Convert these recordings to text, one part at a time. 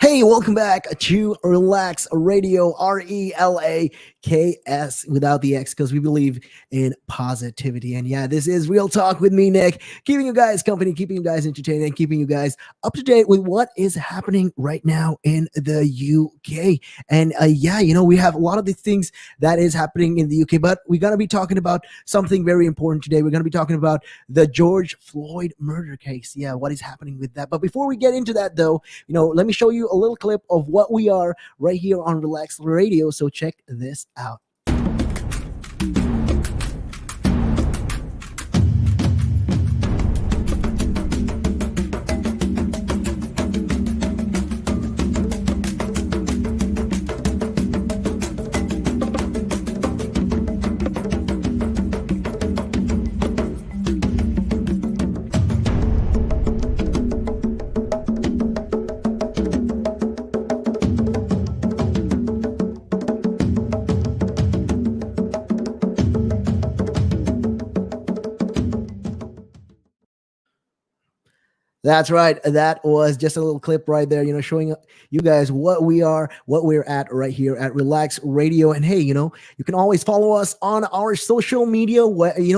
Hey, welcome back to Relaks Radio, Relaks without the X, because we believe in positivity. And yeah, this is Real Talk with me, Nick, keeping you guys company, keeping you guys entertained, and keeping you guys up to date with what is happening right now in the UK. And we have a lot of the things that is happening in the UK, but we're going to be talking about something very important today. We're going to be talking about the George Floyd murder case. Yeah, what is happening with that? But before we get into that, though, let me show you a little clip of what we are right here on Relaks Radio. So check this out. That's right. That was just a little clip right there, showing you guys what we're at right here at Relaks Radio. And hey, you can always follow us on our social media,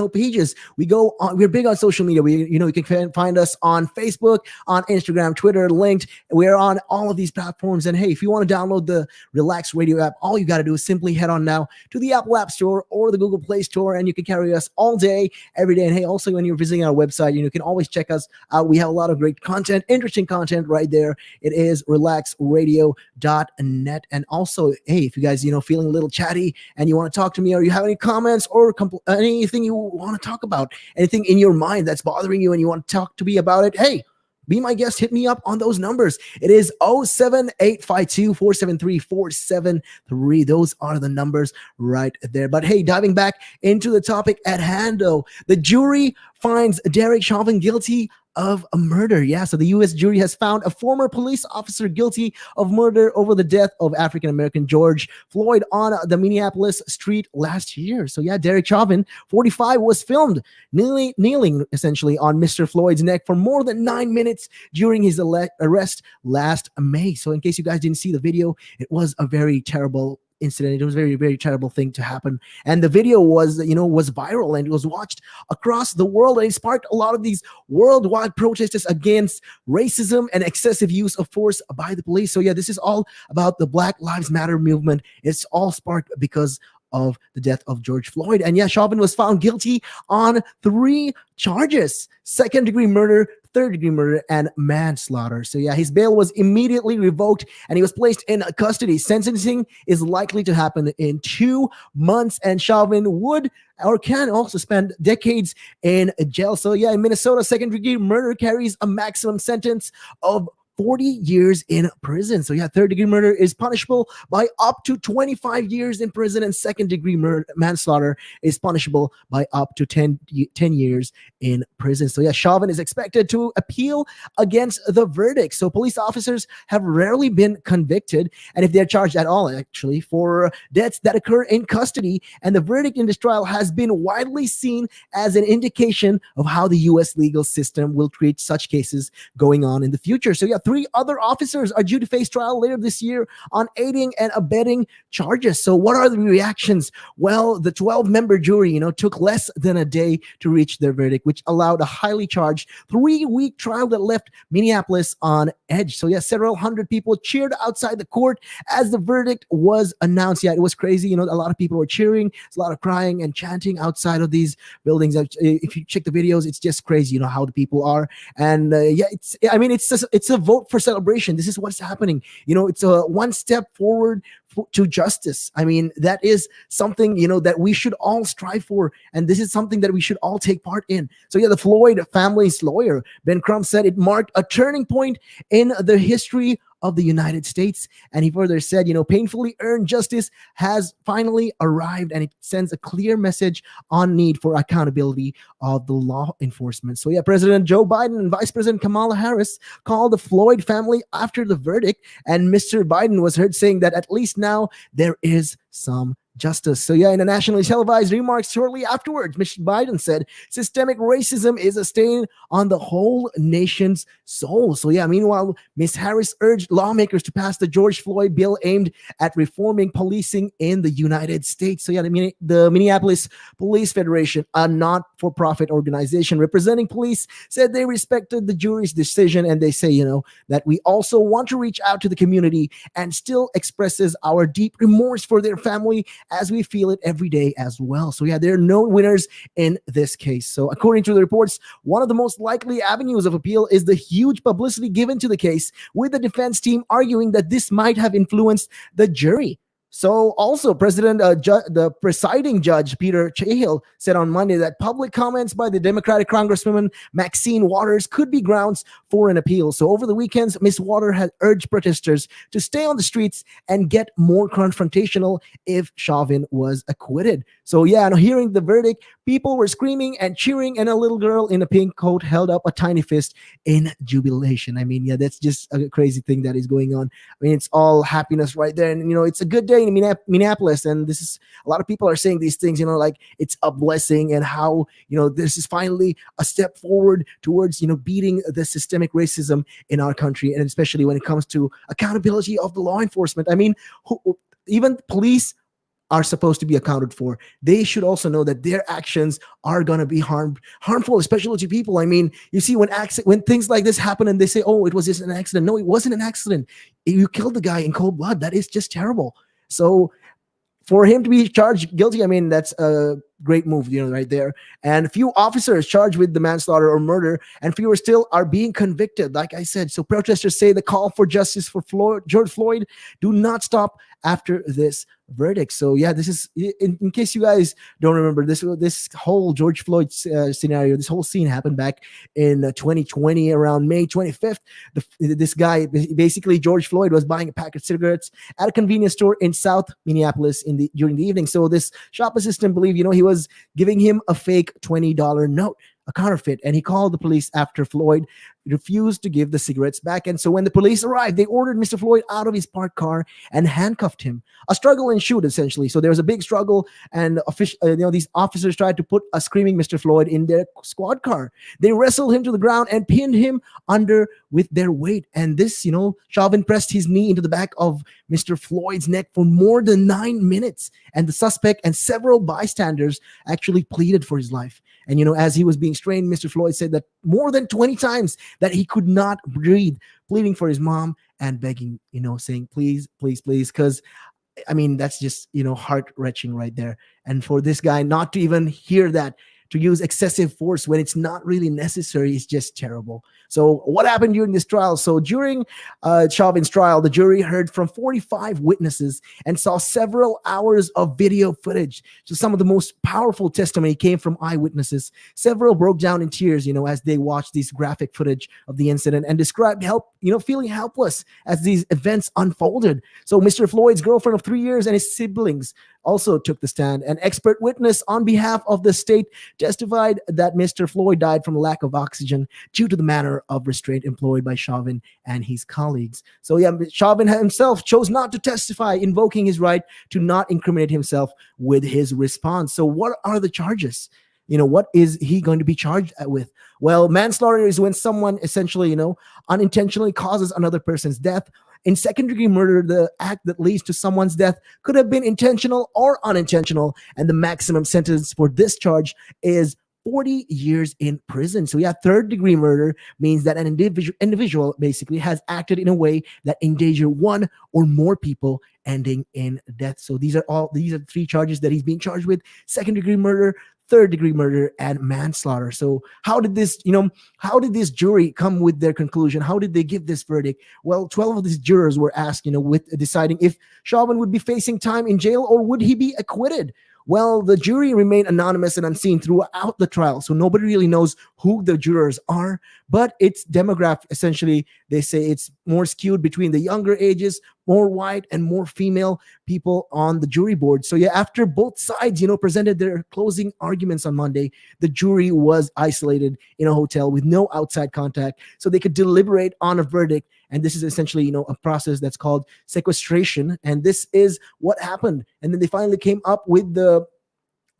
pages. We're big on social media. You can find us on Facebook, on Instagram, Twitter, linked. We're on all of these platforms. And hey, if you want to download the Relaks Radio app, all you got to do is simply head on now to the Apple App Store or the Google Play Store, and you can carry us all day, every day. And hey, also when you're visiting our website, you can always check us out. We have a lot of great content, interesting content right there. It is relaxradio.net. And also, hey, if you guys, feeling a little chatty and you want to talk to me, or you have any comments or anything you want to talk about, anything in your mind that's bothering you and you want to talk to me about it, hey, be my guest. Hit me up on those numbers. It is 07852-473-473. Those are the numbers right there. But hey, diving back into the topic at hand, though, the jury finds Derek Chauvin guilty of a murder. Yeah, so the U.S. jury has found a former police officer guilty of murder over the death of African-American George Floyd on the Minneapolis street last year. So yeah, Derek Chauvin, 45, was filmed kneeling essentially on Mr. Floyd's neck for more than 9 minutes during his arrest last May. So in case you guys didn't see the video, it was a very terrible incident. It was a very, very terrible thing to happen. And the video was viral, and it was watched across the world, and it sparked a lot of these worldwide protests against racism and excessive use of force by the police. So yeah, this is all about the Black Lives Matter movement. It's all sparked because of the death of George Floyd. And yeah, Chauvin was found guilty on 3 charges: second-degree murder, third-degree murder, and manslaughter. So yeah, his bail was immediately revoked and he was placed in custody. Sentencing is likely to happen in 2 months, and Chauvin would or can also spend decades in jail. So yeah, in Minnesota, second-degree murder carries a maximum sentence of 40 years in prison. So yeah, third-degree murder is punishable by up to 25 years in prison, and second-degree manslaughter is punishable by up to 10 years in prison. So yeah, Chauvin is expected to appeal against the verdict. So police officers have rarely been convicted, and if they're charged at all, actually, for deaths that occur in custody, and the verdict in this trial has been widely seen as an indication of how the U.S. legal system will treat such cases going on in the future. So yeah, 3 other officers are due to face trial later this year on aiding and abetting charges. So what are the reactions? Well, the 12-member jury, took less than a day to reach their verdict, which allowed a highly charged 3-week trial that left Minneapolis on edge. So yeah, several hundred people cheered outside the court as the verdict was announced. Yeah, it was crazy. A lot of people were cheering. There's a lot of crying and chanting outside of these buildings. If you check the videos, it's just crazy, how the people are. And it's a vote for celebration. This is what's happening. It's a one step forward to justice. That is something, that we should all strive for. And this is something that we should all take part in. So yeah, the Floyd family's lawyer, Ben Crump, said it marked a turning point in the history of the United States. And he further said, painfully earned justice has finally arrived, and it sends a clear message on need for accountability of the law enforcement. So yeah, President Joe Biden and Vice President Kamala Harris called the Floyd family after the verdict, and Mr. Biden was heard saying that at least now there is some justice. So yeah, in a nationally televised remarks shortly afterwards, Mr. Biden said systemic racism is a stain on the whole nation's soul. So yeah, meanwhile, Ms. Harris urged lawmakers to pass the George Floyd bill aimed at reforming policing in the United States. So yeah, the Minneapolis Police Federation, a not-for-profit organization representing police, said they respected the jury's decision, and they say, that we also want to reach out to the community and still expresses our deep remorse for their family as we feel it every day as well. So yeah, there are no winners in this case. So according to the reports, one of the most likely avenues of appeal is the huge publicity given to the case, with the defense team arguing that this might have influenced the jury. So also, the presiding judge, Peter Cahill, said on Monday that public comments by the Democratic Congresswoman Maxine Waters could be grounds for an appeal. So over the weekends, Ms. Waters had urged protesters to stay on the streets and get more confrontational if Chauvin was acquitted. So yeah, and hearing the verdict, people were screaming and cheering, and a little girl in a pink coat held up a tiny fist in jubilation. I mean, yeah, that's just a crazy thing that is going on. I mean, it's all happiness right there. And, it's a good day in Minneapolis. And this is, a lot of people are saying these things, like it's a blessing, and how, this is finally a step forward towards, beating the systemic racism in our country. And especially when it comes to accountability of the law enforcement. I mean, even police are supposed to be accounted for. They should also know that their actions are going to be harmful, especially to people. I mean, you see, when things like this happen and they say, oh, it was just an accident. No, it wasn't an accident. You killed the guy in cold blood. That is just terrible. So for him to be charged guilty, I mean, that's a great move, right there. And a few officers charged with the manslaughter or murder, and fewer still are being convicted, like I said. So protesters say the call for justice for George Floyd do not stop after this verdict. So yeah, this is, in case you guys don't remember, this whole George Floyd scenario, this whole scene happened back in 2020 around May 25th. This guy, basically George Floyd, was buying a pack of cigarettes at a convenience store in South Minneapolis during the evening. So this shop assistant believed, he was giving him a fake $20 note, a counterfeit, and he called the police after Floyd refused to give the cigarettes back. And so when the police arrived, they ordered Mr. Floyd out of his parked car and handcuffed him. A struggle ensued, essentially. So there was a big struggle, and these officers tried to put a screaming Mr. Floyd in their squad car. They wrestled him to the ground and pinned him under with their weight. And this, Chauvin pressed his knee into the back of Mr. Floyd's neck for more than 9 minutes. And the suspect and several bystanders actually pleaded for his life. And, as he was being strained, Mr. Floyd said that more than 20 times that he could not breathe, pleading for his mom and begging, saying, please, please, please. Because, I mean, that's just, heart-wrenching right there. And for this guy not to even hear that, to use excessive force when it's not really necessary, is just terrible. So what happened during this trial? So during Chauvin's trial, the jury heard from 45 witnesses and saw several hours of video footage. So some of the most powerful testimony came from eyewitnesses. Several broke down in tears, as they watched this graphic footage of the incident, and described feeling helpless as these events unfolded. So Mr. Floyd's girlfriend of 3 years and his siblings also took the stand. An expert witness on behalf of the state testified that Mr. Floyd died from a lack of oxygen due to the manner of restraint employed by Chauvin and his colleagues. So yeah, Chauvin himself chose not to testify, invoking his right to not incriminate himself with his response. So what are the charges? What is he going to be charged with? Well, manslaughter is when someone essentially, unintentionally causes another person's death. In second-degree murder, the act that leads to someone's death could have been intentional or unintentional, and the maximum sentence for this charge is 40 years in prison. So yeah, third-degree murder means that an individual basically has acted in a way that endanger one or more people, ending in death. So these are three charges that he's being charged with: second-degree murder, third-degree murder, and manslaughter. So how did this jury come with their conclusion? How did they give this verdict? Well, 12 of these jurors were asked, with deciding if Chauvin would be facing time in jail or would he be acquitted. Well, the jury remained anonymous and unseen throughout the trial, so nobody really knows who the jurors are, but it's demographic. Essentially, they say it's more skewed between the younger ages, more white and more female people on the jury board. So yeah, after both sides, presented their closing arguments on Monday, the jury was isolated in a hotel with no outside contact so they could deliberate on a verdict. And this is essentially, a process that's called sequestration. And this is what happened. And then they finally came up with the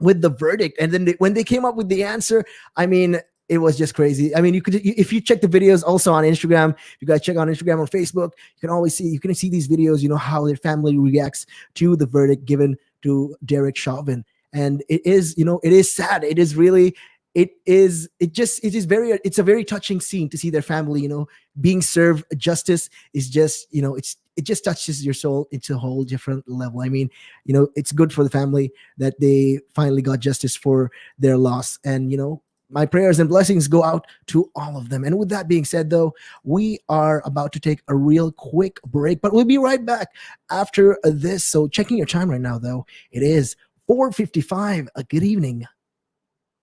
verdict. And then when they came up with the answer, I mean, it was just crazy. I mean, if you check the videos also on Instagram, if you guys check on Instagram or Facebook, you can see these videos, how their family reacts to the verdict given to Derek Chauvin. And it is sad. It is really, it's a very touching scene to see their family, being served justice is just, it just touches your soul into a whole different level. I mean, it's good for the family that they finally got justice for their loss. And, my prayers and blessings go out to all of them. And with that being said, though, we are about to take a real quick break, but we'll be right back after this. So checking your time right now, though, it is 4:55. Good evening.